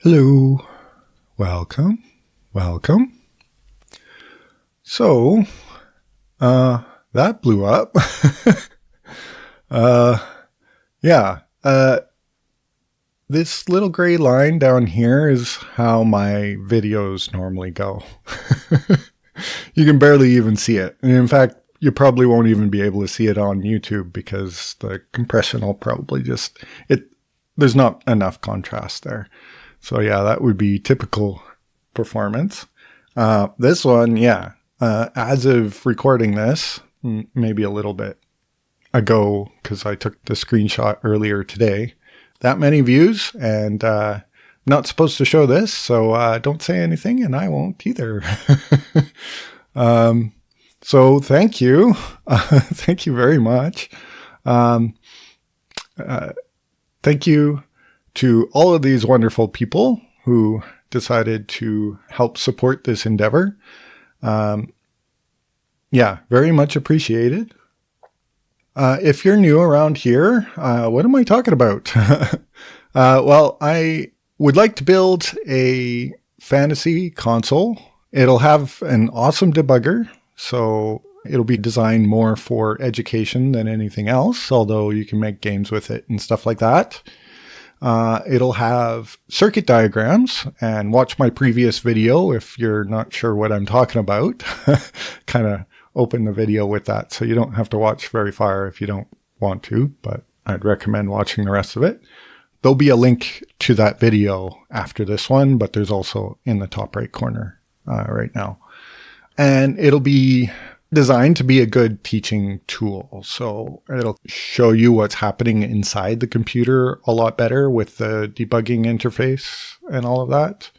Hello, welcome. So, that blew up. Yeah, this little gray line down here is how my videos normally go. You can barely even see it. And in fact, you probably won't even be able to see it on YouTube because the compression will probably there's not enough contrast there. So yeah, that would be typical performance. This one, as of recording this, maybe a little bit ago, because I took the screenshot earlier today, that many views, and not supposed to show this, so don't say anything, and I won't either. So thank you. Thank you very much. Thank you to all of these wonderful people who decided to help support this endeavor. Very much appreciated. If you're new around here, what am I talking about? Well, I would like to build a fantasy console. It'll have an awesome debugger, so it'll be designed more for education than anything else, although you can make games with it and stuff like that. It'll have circuit diagrams, and watch my previous video if you're not sure what I'm talking about. Kind of open the video with that, so you don't have to watch very far if you don't want to, but I'd recommend watching the rest of it. There'll be a link to that video after this one, but there's also in the top right corner right now. And it'll be designed to be a good teaching tool. So it'll show you what's happening inside the computer a lot better with the debugging interface and all of that.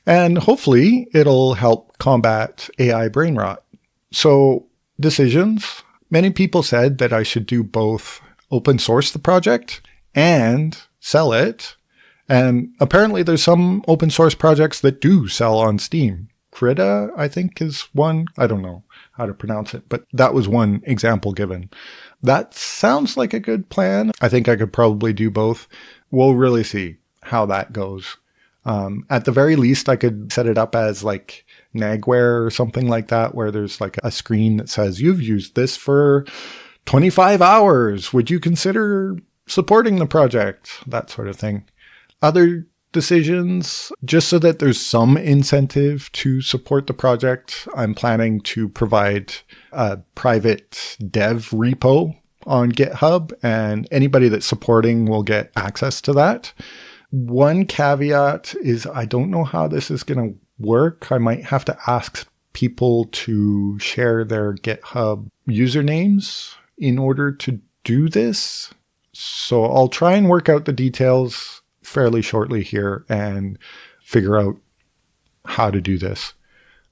And hopefully it'll help combat AI brain rot. So decisions. Many people said that I should do both open source the project and sell it. And apparently there's some open source projects that do sell on Steam. Krita, I think, is one. I don't know how to pronounce it, but that was one example given. That sounds like a good plan. I think I could probably do both. We'll really see how that goes. At the very least, I could set it up as like Nagware or something like that, where there's like a screen that says, you've used this for 25 hours. Would you consider supporting the project? That sort of thing. Other decisions, just so that there's some incentive to support the project, I'm planning to provide a private dev repo on GitHub, and anybody that's supporting will get access to that. One caveat is I don't know how this is going to work. I might have to ask people to share their GitHub usernames in order to do this. So I'll try and work out the details fairly shortly here and figure out how to do this.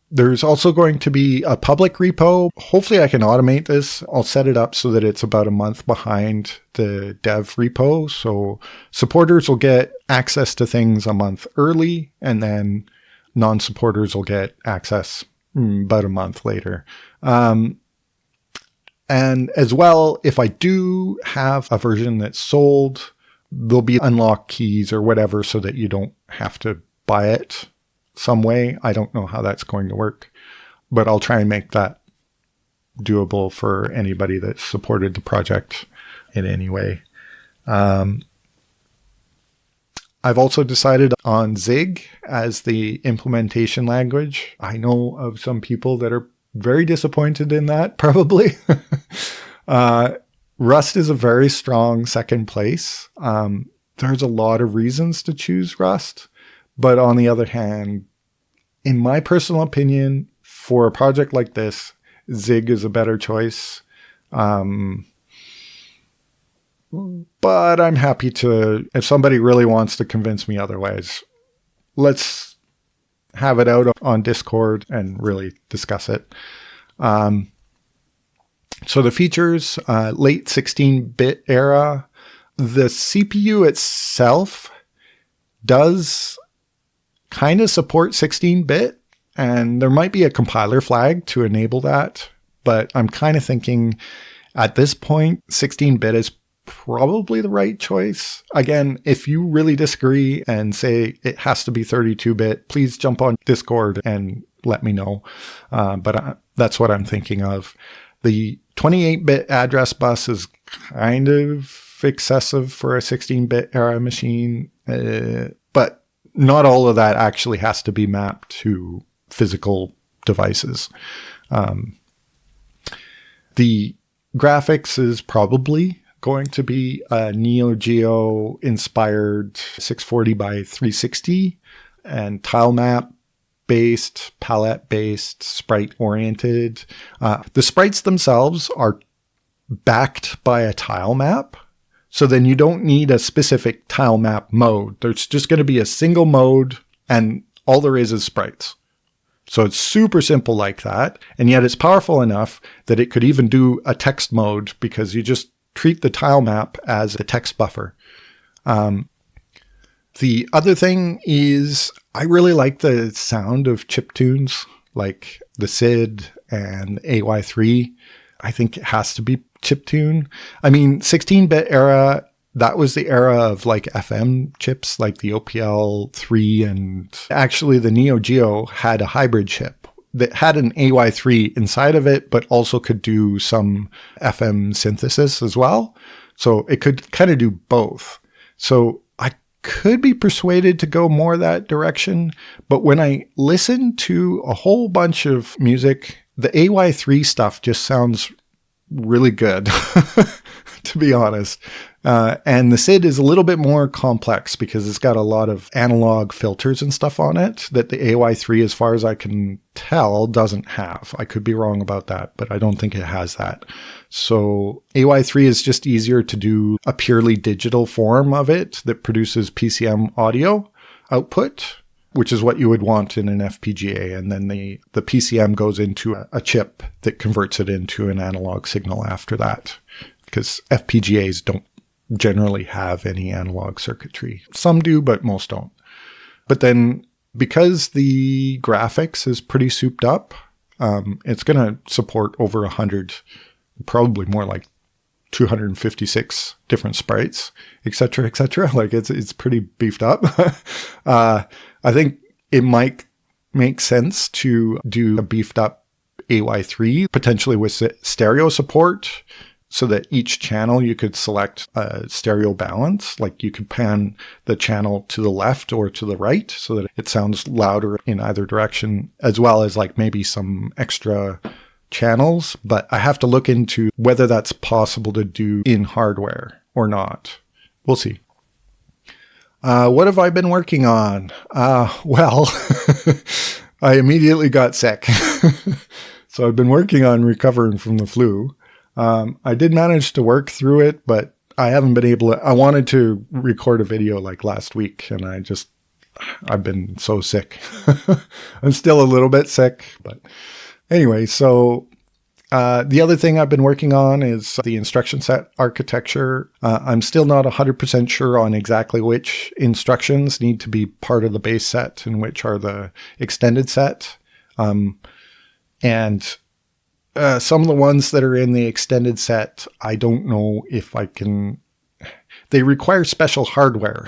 There's also going to be a public repo. Hopefully I can automate this. I'll set it up so that it's about a month behind the dev repo. So supporters will get access to things a month early, and then non-supporters will get access about a month later. And as well, if I do have a version that's sold, there'll be unlock keys or whatever so that you don't have to buy it some way. I don't know how that's going to work, but I'll try and make that doable for anybody that supported the project in any way. I've also decided on Zig as the implementation language. I know of some people that are very disappointed in that, probably. Rust is a very strong second place. There's a lot of reasons to choose Rust, but on the other hand, in my personal opinion, for a project like this, Zig is a better choice. But I'm happy to, if somebody really wants to convince me otherwise, let's have it out on Discord and really discuss it. So the features, late 16-bit era. The CPU itself does kind of support 16-bit, and there might be a compiler flag to enable that, but I'm kind of thinking at this point, 16-bit is probably the right choice. Again, if you really disagree and say it has to be 32-bit, please jump on Discord and let me know. But that's what I'm thinking of. The 28-bit address bus is kind of excessive for a 16-bit era machine, but not all of that actually has to be mapped to physical devices. The graphics is probably going to be a Neo Geo inspired 640 by 360 and tile map based, palette based, sprite oriented. The sprites themselves are backed by a tile map. So then you don't need a specific tile map mode. There's just going to be a single mode and all there is sprites. So it's super simple like that. And yet it's powerful enough that it could even do a text mode because you just treat the tile map as a text buffer. The other thing is I really like the sound of chiptunes like the SID and AY3. I think it has to be chiptune. I mean, 16-bit era, that was the era of like FM chips like the OPL3, and actually the Neo Geo had a hybrid chip that had an AY3 inside of it, but also could do some FM synthesis as well. So it could kind of do both. So I could be persuaded to go more that direction. But when I listen to a whole bunch of music, the AY3 stuff just sounds really good, to be honest. And the SID is a little bit more complex because it's got a lot of analog filters and stuff on it that the AY3, as far as I can tell, doesn't have. I could be wrong about that, but I don't think it has that. So AY3 is just easier to do a purely digital form of it that produces PCM audio output, which is what you would want in an FPGA. And then the PCM goes into a chip that converts it into an analog signal after that, because FPGAs don't generally have any analog circuitry. Some do, but most don't. But then because the graphics is pretty souped up, it's going to support over 100, probably more like 256 different sprites, etc., etc. Like it's pretty beefed up. I think it might make sense to do a beefed up AY3, potentially with stereo support, so that each channel you could select a stereo balance. Like you could pan the channel to the left or to the right so that it sounds louder in either direction, as well as like maybe some extra channels. But I have to look into whether that's possible to do in hardware or not. We'll see. What have I been working on? Well, I immediately got sick. So I've been working on recovering from the flu. I did manage to work through it, but I haven't been able to. I wanted to record a video like last week, and I've been so sick. I'm still a little bit sick, but anyway, so the other thing I've been working on is the instruction set architecture. I'm still not 100% sure on exactly which instructions need to be part of the base set and which are the extended set. And some of the ones that are in the extended set, I don't know if I can. They require special hardware.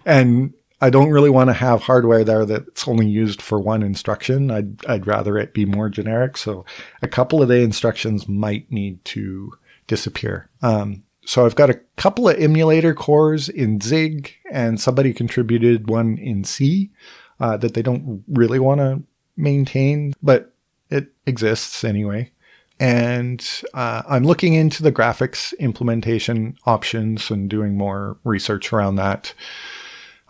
And I don't really want to have hardware there that's only used for one instruction. I'd rather it be more generic. So a couple of the instructions might need to disappear. So I've got a couple of emulator cores in Zig, and somebody contributed one in C that they don't really want to maintain, but it exists anyway. And I'm looking into the graphics implementation options and doing more research around that.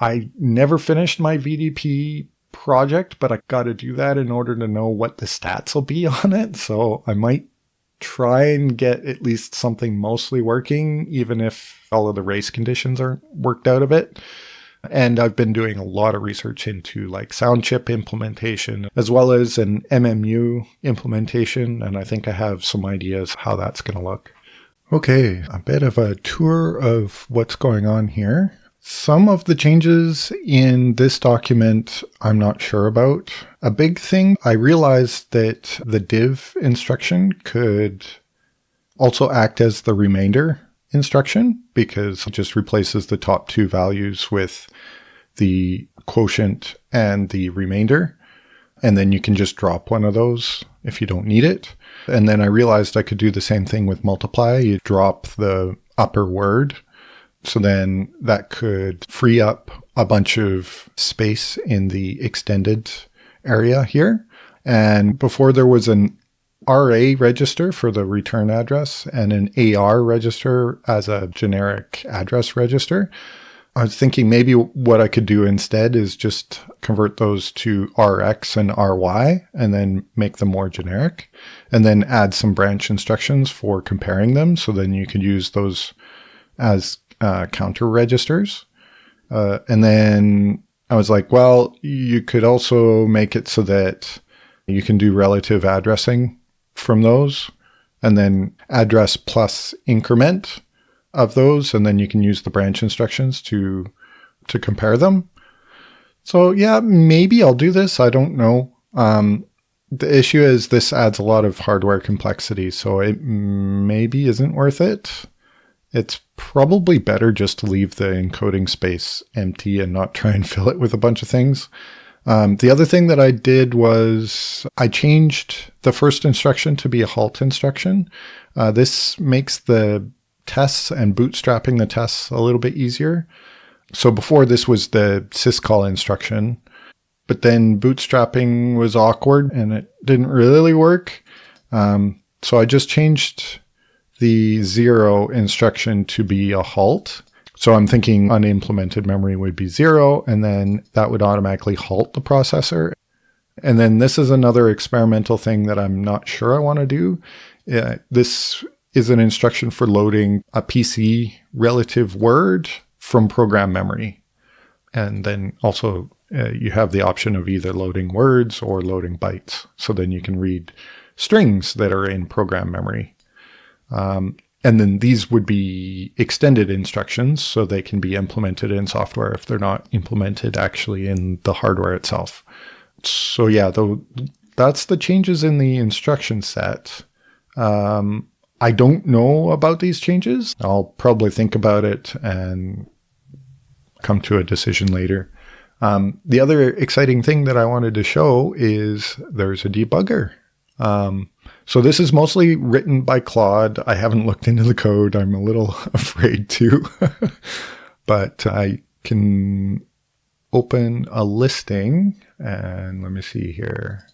I never finished my VDP project, but I got to do that in order to know what the stats will be on it. So I might try and get at least something mostly working, even if all of the race conditions aren't worked out of it. And I've been doing a lot of research into like sound chip implementation, as well as an MMU implementation. And I think I have some ideas how that's going to look. Okay, a bit of a tour of what's going on here. Some of the changes in this document I'm not sure about. A big thing, I realized that the div instruction could also act as the remainder instruction because it just replaces the top two values with the quotient and the remainder. And then you can just drop one of those if you don't need it. And then I realized I could do the same thing with multiply. You drop the upper word. So then that could free up a bunch of space in the extended area here. And before there was an RA register for the return address and an AR register as a generic address register. I was thinking maybe what I could do instead is just convert those to RX and RY and then make them more generic and then add some branch instructions for comparing them. So then you could use those as counter registers. And then I was like, well, you could also make it so that you can do relative addressing from those and then address plus increment of those, and then you can use the branch instructions to compare them. So yeah, maybe I'll do this. I don't know. The issue is this adds a lot of hardware complexity, so it maybe isn't worth it. It's probably better just to leave the encoding space empty and not try and fill it with a bunch of things. The other thing that I did was I changed the first instruction to be a halt instruction. This makes the tests and bootstrapping the tests a little bit easier. So before this was the syscall instruction, but then bootstrapping was awkward and it didn't really work. So I just changed the 0 instruction to be a halt. So I'm thinking unimplemented memory would be 0, and then that would automatically halt the processor. And then this is another experimental thing that I'm not sure I want to do. This is an instruction for loading a PC relative word from program memory. And then also you have the option of either loading words or loading bytes. So then you can read strings that are in program memory. And then these would be extended instructions, so they can be implemented in software if they're not implemented actually in the hardware itself. So yeah, that's the changes in the instruction set. I don't know about these changes. I'll probably think about it and come to a decision later. The other exciting thing that I wanted to show is there's a debugger. So this is mostly written by Claude. I haven't looked into the code. I'm a little afraid to, but I can open a listing and let me see here.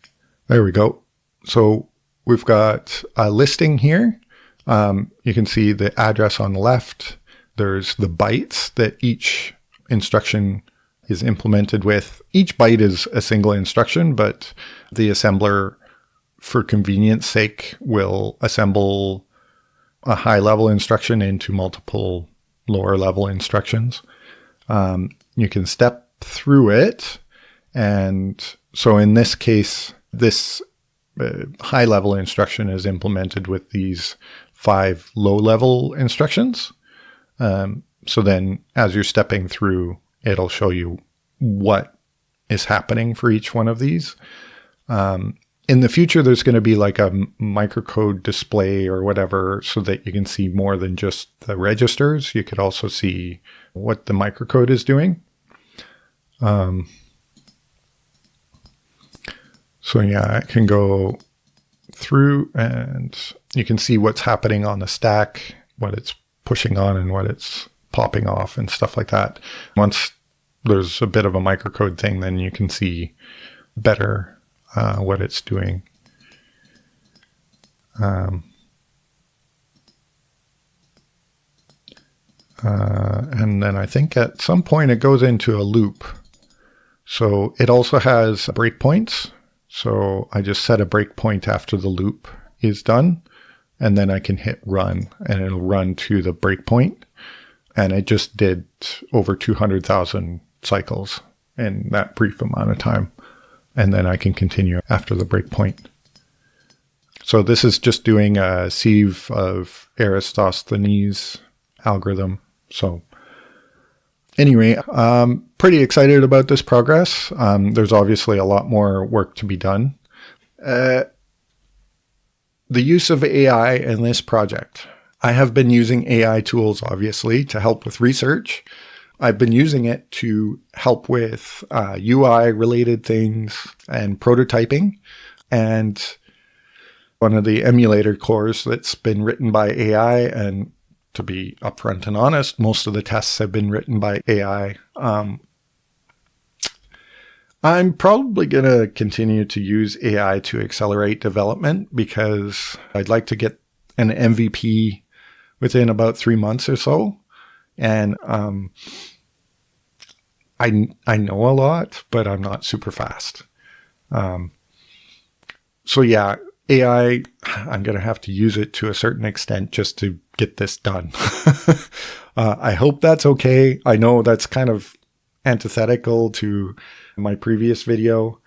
There we go. So we've got a listing here. You can see the address on the left. There's the bytes that each instruction is implemented with. Each byte is a single instruction, but the assembler, for convenience sake, will assemble a high-level instruction into multiple lower-level instructions. You can step through it. And so in this case, this high-level instruction is implemented with these 5 low-level instructions. So then as you're stepping through, it'll show you what is happening for each one of these. In the future, there's going to be like a microcode display or whatever so that you can see more than just the registers. You could also see what the microcode is doing. So yeah, I can go through and you can see what's happening on the stack, what it's pushing on and what it's popping off and stuff like that. Once there's a bit of a microcode thing, then you can see better what it's doing. And then I think at some point it goes into a loop. So it also has breakpoints. So I just set a breakpoint after the loop is done, and then I can hit run and it'll run to the breakpoint. And it just did over 200,000 cycles in that brief amount of time. And then I can continue after the breakpoint. So this is just doing a sieve of Eratosthenes algorithm. So anyway, I'm pretty excited about this progress. There's obviously a lot more work to be done. The use of AI in this project. I have been using AI tools, obviously, to help with research. I've been using it to help with UI-related things and prototyping. And one of the emulator cores that's been written by AI, and to be upfront and honest, most of the tests have been written by AI. I'm probably going to continue to use AI to accelerate development because I'd like to get an MVP within about 3 months or so. And I know a lot, but I'm not super fast. So yeah, AI, I'm going to have to use it to a certain extent just to get this done. I hope that's okay. I know that's kind of antithetical to my previous video.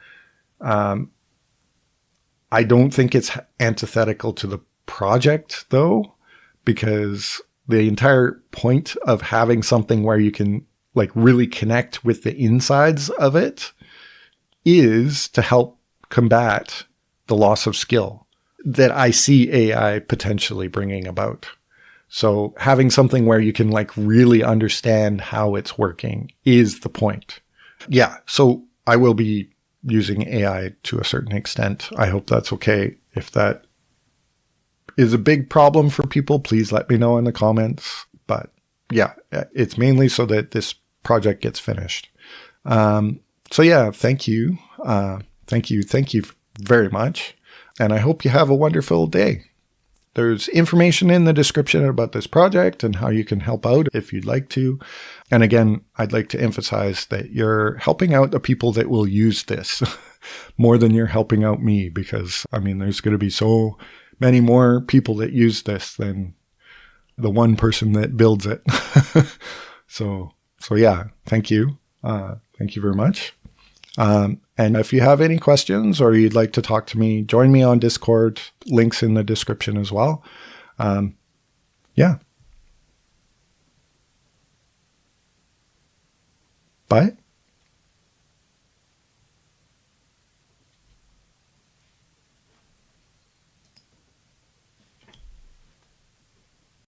I don't think it's antithetical to the project though, because the entire point of having something where you can like really connect with the insides of it is to help combat the loss of skill that I see AI potentially bringing about. So having something where you can like really understand how it's working is the point. Yeah. So I will be using AI to a certain extent. I hope that's okay. If that is a big problem for people, please let me know in the comments. But yeah, it's mainly so that this project gets finished. So yeah, thank you. Thank you very much. And I hope you have a wonderful day. There's information in the description about this project and how you can help out if you'd like to. And again, I'd like to emphasize that you're helping out the people that will use this more than you're helping out me, because I mean, there's going to be so many more people that use this than the one person that builds it. So yeah, thank you. Thank you very much. And if you have any questions or you'd like to talk to me, join me on Discord. Links in the description as well. Yeah. Bye.